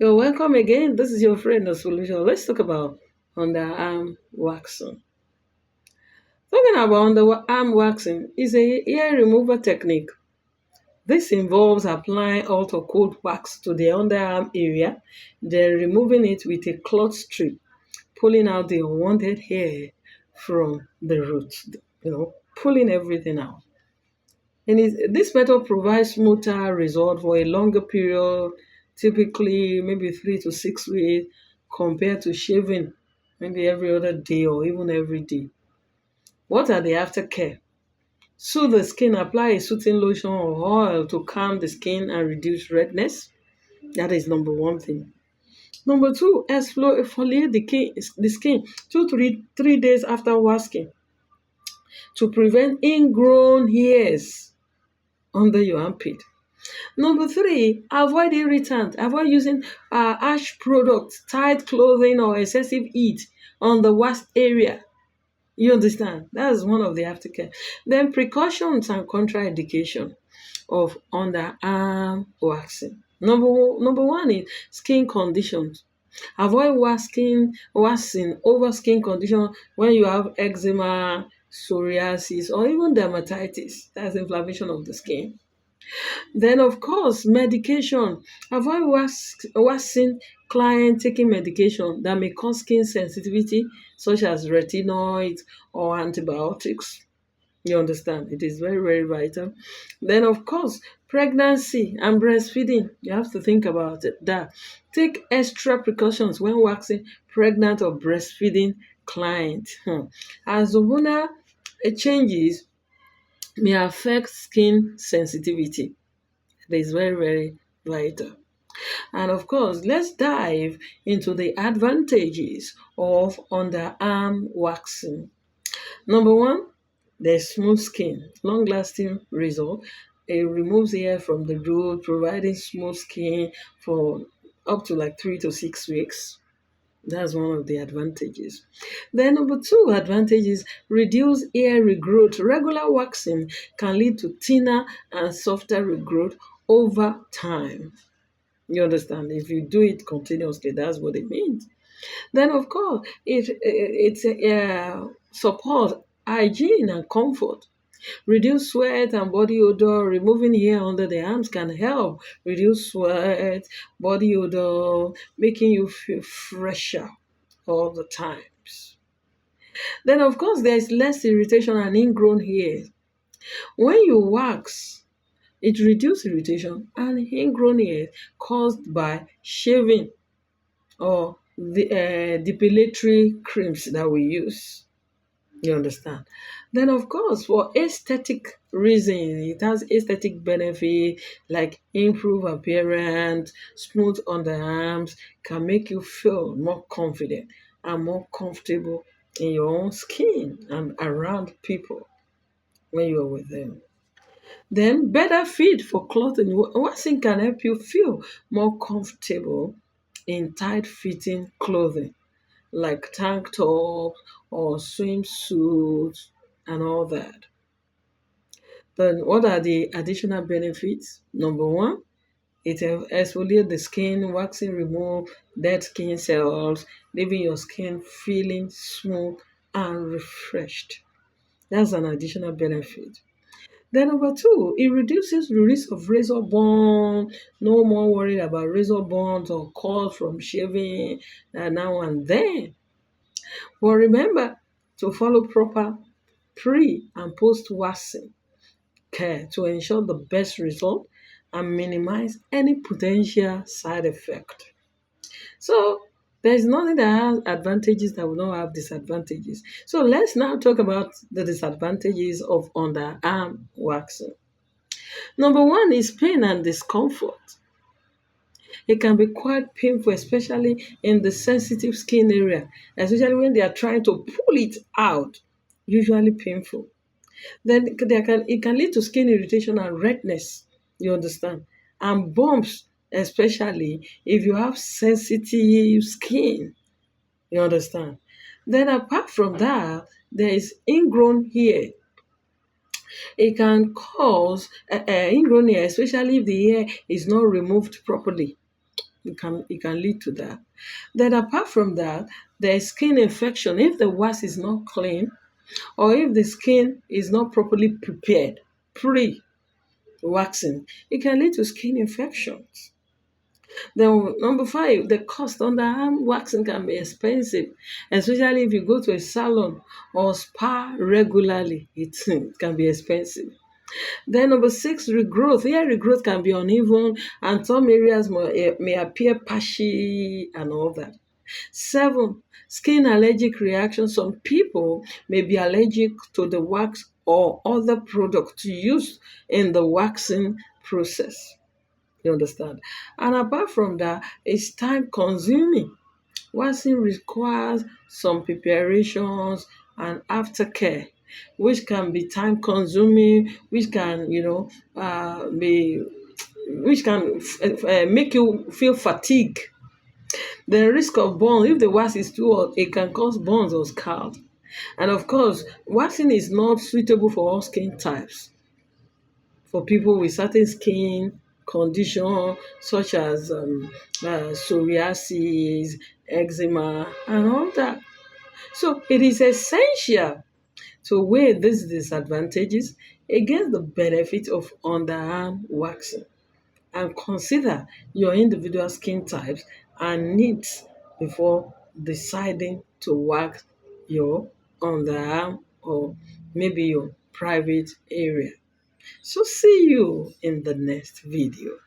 You're welcome again. This is your friend, The Solution. Let's talk about underarm waxing. Talking about underarm waxing is a hair removal technique. This involves applying hot or cold wax to the underarm area, then removing it with a cloth strip, pulling out the unwanted hair from the roots, pulling everything out. This method provides smoother result for a longer period, typically maybe 3 to 6 weeks, compared to shaving maybe every other day or even every day. What are the aftercare? Soothe the skin, apply a soothing lotion or oil to calm the skin and reduce redness. That is number one thing. Number two, exfoliate the skin 2 to 3 days after washing to prevent ingrown hairs under your armpit. Number three, avoid irritant. Avoid using harsh products, tight clothing, or excessive heat on the washed area. You understand? That's one of the aftercare. Then precautions and contraindication of underarm waxing. Number one is skin conditions. Avoid waxing over skin condition when you have eczema, psoriasis, or even dermatitis. That's inflammation of the skin. Then, of course, medication. Avoid waxing client taking medication that may cause skin sensitivity, such as retinoids or antibiotics. You understand? It is very, very vital. Then, of course, pregnancy and breastfeeding. You have to think about it. That take extra precautions when waxing pregnant or breastfeeding client. As hormonal changes may affect skin sensitivity. It is very, very vital. And of course, let's dive into the advantages of underarm waxing. Number one, there's smooth skin, long-lasting result. It removes hair from the root, providing smooth skin for up to like 3 to 6 weeks. That's one of the advantages. Then number two advantage is reduce hair regrowth. Regular waxing can lead to thinner and softer regrowth over time. You understand? If you do it continuously, that's what it means. Then, of course, it supports hygiene and comfort. Reduce sweat and body odor. Removing hair under the arms can help reduce sweat, body odor, making you feel fresher all the times. Then, of course, there is less irritation and ingrown hair. When you wax, it reduces irritation and ingrown hair caused by shaving or the depilatory creams that we use. You understand? Then, of course, for aesthetic reasons, it has aesthetic benefit like improve appearance, smooth underarms, can make you feel more confident and more comfortable in your own skin and around people when you're with them. Then, better fit for clothing. Waxing can help you feel more comfortable in tight fitting clothing like tank top or swimsuits and all that. Then what are the additional benefits? Number one, it exfoliates the skin, waxing remove dead skin cells, leaving your skin feeling smooth and refreshed. That's an additional benefit. Then number two, it reduces the risk of razor burn. No more worried about razor burns or calls from shaving now and then. But remember to follow proper pre and post waxing care to ensure the best result and minimize any potential side effect. So there's nothing that has advantages that will not have disadvantages. So let's now talk about the disadvantages of underarm waxing. Number one is pain and discomfort. It can be quite painful, especially in the sensitive skin area, especially when they are trying to pull it out, usually painful. Then it can lead to skin irritation and redness, you understand, and bumps, especially if you have sensitive skin, you understand. Then apart from that, there is ingrown hair. It can cause ingrown hair, especially if the hair is not removed properly. It can lead to that. Then apart from that, there's skin infection. If the wax is not clean, or if the skin is not properly prepared pre-waxing, it can lead to skin infections. Then number five, the cost underarm waxing can be expensive, especially if you go to a salon or spa regularly. It can be expensive. Then number six, regrowth. Hair regrowth can be uneven and some areas may appear patchy and all that. Seven, skin allergic reaction. Some people may be allergic to the wax or other products used in the waxing process. You understand? And apart from that, it's time consuming. Waxing requires some preparations and aftercare, which can be time consuming, which can, be which can make you feel fatigue. The risk of burn, if the wax is too hot, it can cause burns or scalds. And of course, waxing is not suitable for all skin types. For people with certain skin condition such as psoriasis, eczema, and all that. So it is essential to weigh these disadvantages against the benefit of underarm waxing and consider your individual skin types and needs before deciding to wax your underarm or maybe your private area. So see you in the next video.